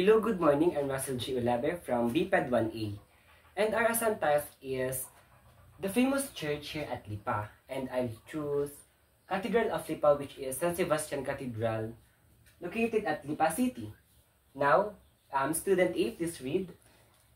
Hello, good morning. I'm Russell G. Ulabe from BPED 1A. And our assigned task is the famous church here at Lipa. And I'll choose Cathedral of Lipa, which is San Sebastian Cathedral, located at Lipa City. Now, student A, please read.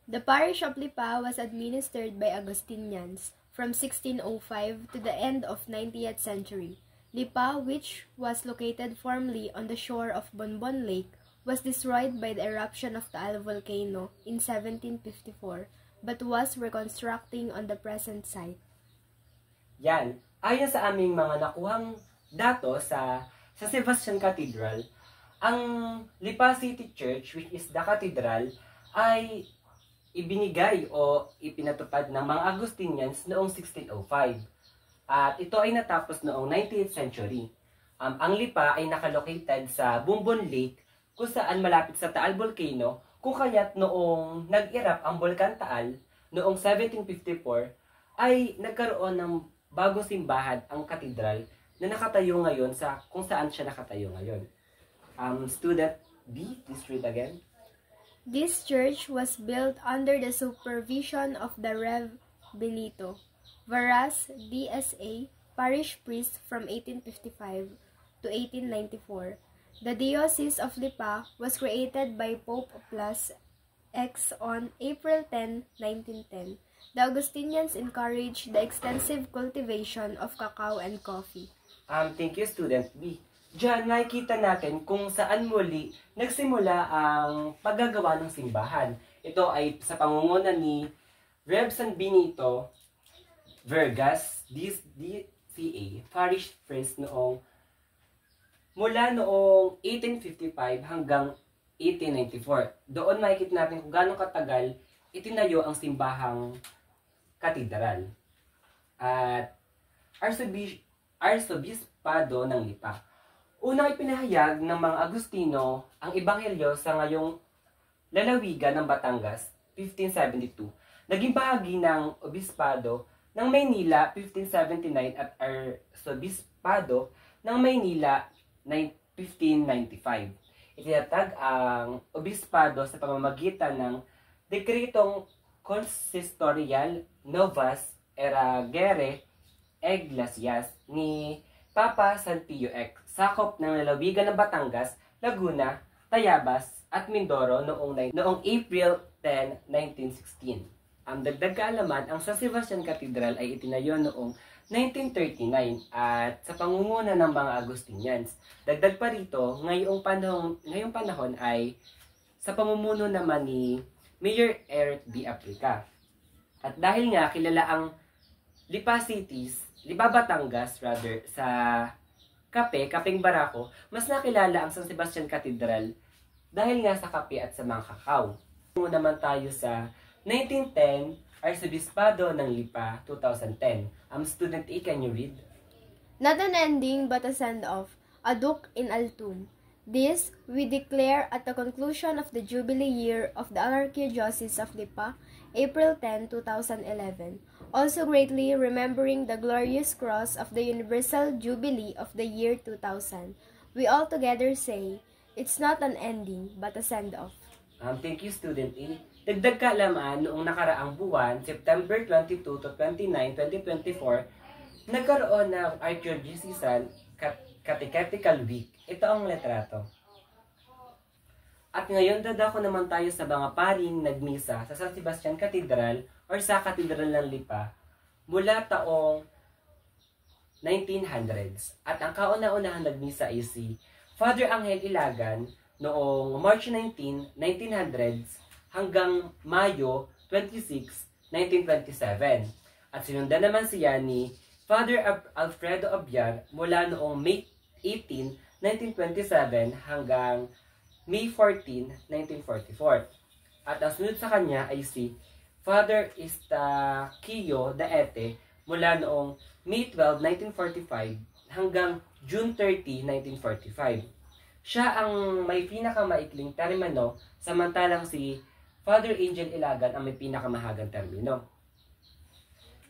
The parish of Lipa was administered by Augustinians from 1605 to the end of 19th century. Lipa, which was located formerly on the shore of Bonbon Lake, was destroyed by the eruption of Taal volcano in 1754, but was reconstructing on the present site. Yan. Ayon sa aming mga nakuhang datos sa San Sebastian Cathedral, ang Lipa City Church, which is the cathedral, ay ibinigay o ipinatupad ng mga Augustinians noong 1605. At ito ay natapos noong 19th century. Ang Lipa ay nakalocated sa Bonbon Lake, kung saan malapit sa Taal Volcano, kung kaya't noong nag-erupt ang Bulkan Taal noong 1754 ay nagkaroon ng bagong simbahan ang katedral na nakatayo ngayon sa kung saan siya nakatayo ngayon. Student B, please read again. This church was built under the supervision of the Rev. Benito Varas, DSA, parish priest from 1855 to 1894. The Diocese of Lipa was created by Pope Pius X on April 10, 1910. The Augustinians encouraged the extensive cultivation of cacao and coffee. Thank you, Student B. Diyan, nakikita natin kung saan muli nagsimula ang paggagawa ng simbahan. Ito ay sa pangunguna ni Rev. San Benito Vergas, DCA, parish priest mula noong 1855 hanggang 1894. Doon makikita natin kung gaano katagal itinayo ang simbahang katedral. At Arsobispado ng Lipa. Unang ipinahayag ng mga Agustino ang ebanghelyo sa ngayong lalawigan ng Batangas, 1572. Naging bahagi ng Obispado ng Maynila, 1579 at Arsobispado ng Maynila, 1595. Itinatag ang obispado sa pamamagitan ng dekretong Consistorial Novas Eragere Iglesias ni Papa San Pio X, sakop ng lalawigan ng Batangas, Laguna, Tayabas at Mindoro noong April 10, 1916. Ang dagdag kaalaman, ang San Sebastian Cathedral ay itinayo noong 1939 at sa pangunguna ng mga Agustinians. Dagdag pa rito, ngayong panahon ay sa pamumuno naman ni Mayor Eric B. Aplica. At dahil nga kilala ang Lipa Batangas sa Kapeng Barako, mas nakilala ang San Sebastian Cathedral dahil nga sa kape at sa mga kakao. Muna naman tayo sa 1910, Arsobispado ng Lipa, 2010. Student A, can you read? Not an ending but a send-off, a duc in altum. This we declare at the conclusion of the Jubilee year of the Archdiocese of Lipa, April 10, 2011. Also greatly remembering the glorious cross of the Universal Jubilee of the year 2000. We all together say, it's not an ending but a send-off. Thank you, Student A. Dagdag kaalaman, noong nakaraang buwan, September 22 to 29, 2024, nagkaroon ng Archdiocesan Catechetical Week. Ito ang litrato. At ngayon, dadako naman tayo sa mga paring nagmisa sa San Sebastian Cathedral or sa Cathedral ng Lipa mula taong 1900s. At ang kauna-unahang nagmisa ay si Father Angel Ilagan noong March 19, 1900s hanggang Mayo 26, 1927. At sinundan naman siya ni Father Alfredo Abiar mula noong May 18, 1927 hanggang May 14, 1944. At ang sunod sa kanya ay si Father Estaquio Daete mula noong May 12, 1945 hanggang June 30, 1945. Siya ang may pinakamaikling termino, samantalang si Father Angel Ilagan ang may pinakamahagang termino.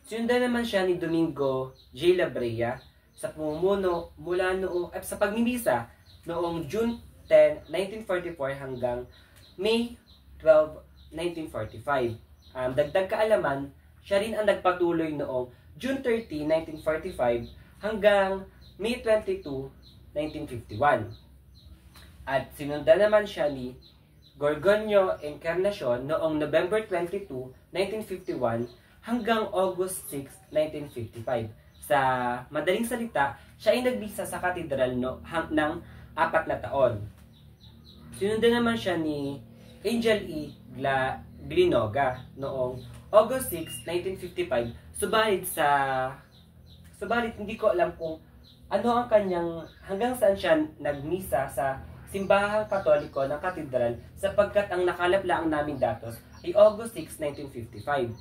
Sinundan naman siya ni Domingo J. Labrea sa pamumuno mula noong sa pagmimisa noong June 10, 1944 hanggang May 12, 1945. Dagdag kaalaman, siya rin ang nagpatuloy noong June 30, 1945 hanggang May 22, 1951. At sinundan naman siya ni Gorgonio Encarnacion noong November 22, 1951 hanggang August 6, 1955. Sa madaling salita, siya ay nagbisa sa katedral ng 4 na taon. Sinundan naman siya ni Angel E. Glinoga noong August 6, 1955. Subalit hindi ko alam kung ano ang kanyang hanggang saan siya nagmisa sa simbahang katoliko ng katedral sapagkat ang nakalaplaan naming datos ay August 6, 1955.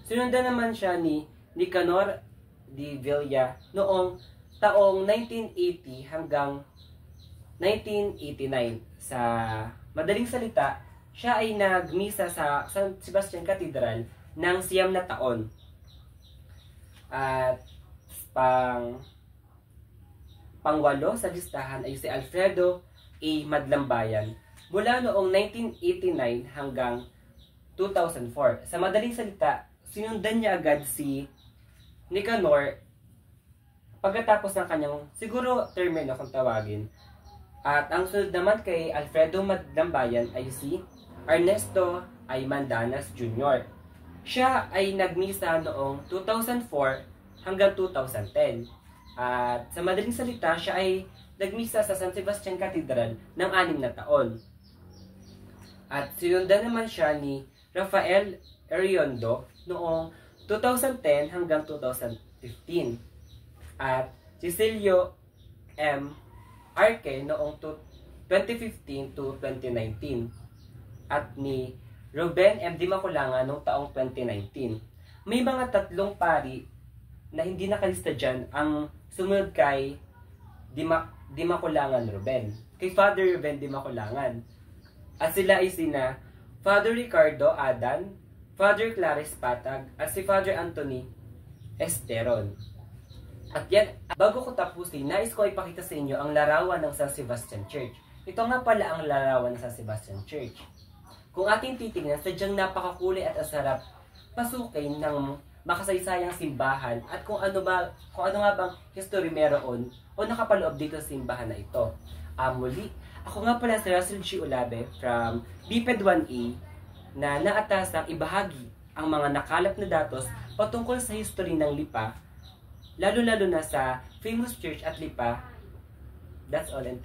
Sinundan naman siya ni Nicanor de Villa noong taong 1980 hanggang 1989. Sa madaling salita, siya ay nagmisa sa San Sebastian Cathedral ng 9 na taon. At pangwalo sa listahan ay si Alfredo A. Madlambayan mula noong 1989 hanggang 2004. Sa madaling salita, sinundan niya agad si Nicanor pagkatapos ng kanyang siguro termino kung tawagin. At ang sunod naman kay Alfredo Madlambayan ay si Ernesto Aymandanas Jr. Siya ay nagmisa noong 2004 hanggang 2010. At sa madaling salita, siya ay nagmisa sa San Sebastian Cathedral ng 6 na taon. At sinundan naman siya ni Rafael Ariondo noong 2010 hanggang 2015. At Cecilio M. Arque noong 2015 to 2019. At ni Ruben M. Dimaculanga noong taong 2019. May mga 3 pari na hindi nakalista dyan ang sumunod kay Dimaculangan Ruben. Kay Father Ruben Dimaculangan. At sila ay sina Father Ricardo Adan, Father Clarice Patag, at si Father Anthony Esteron. At yan, bago ko tapusin, nais ko ipakita sa inyo ang larawan ng San Sebastian Church. Ito nga pala ang larawan ng San Sebastian Church. Kung ating titignan, sadyang napakakulay at asarap pasukin ng makasaysayang simbahan at kung ano nga bang history meron o nakapaloob dito sa simbahan na ito. Muli, ako nga pala si Russell G. Ulabe from BPED 1A na naatasang ibahagi ang mga nakalap na datos patungkol sa history ng Lipa, lalo-lalo na sa famous church at Lipa. That's all and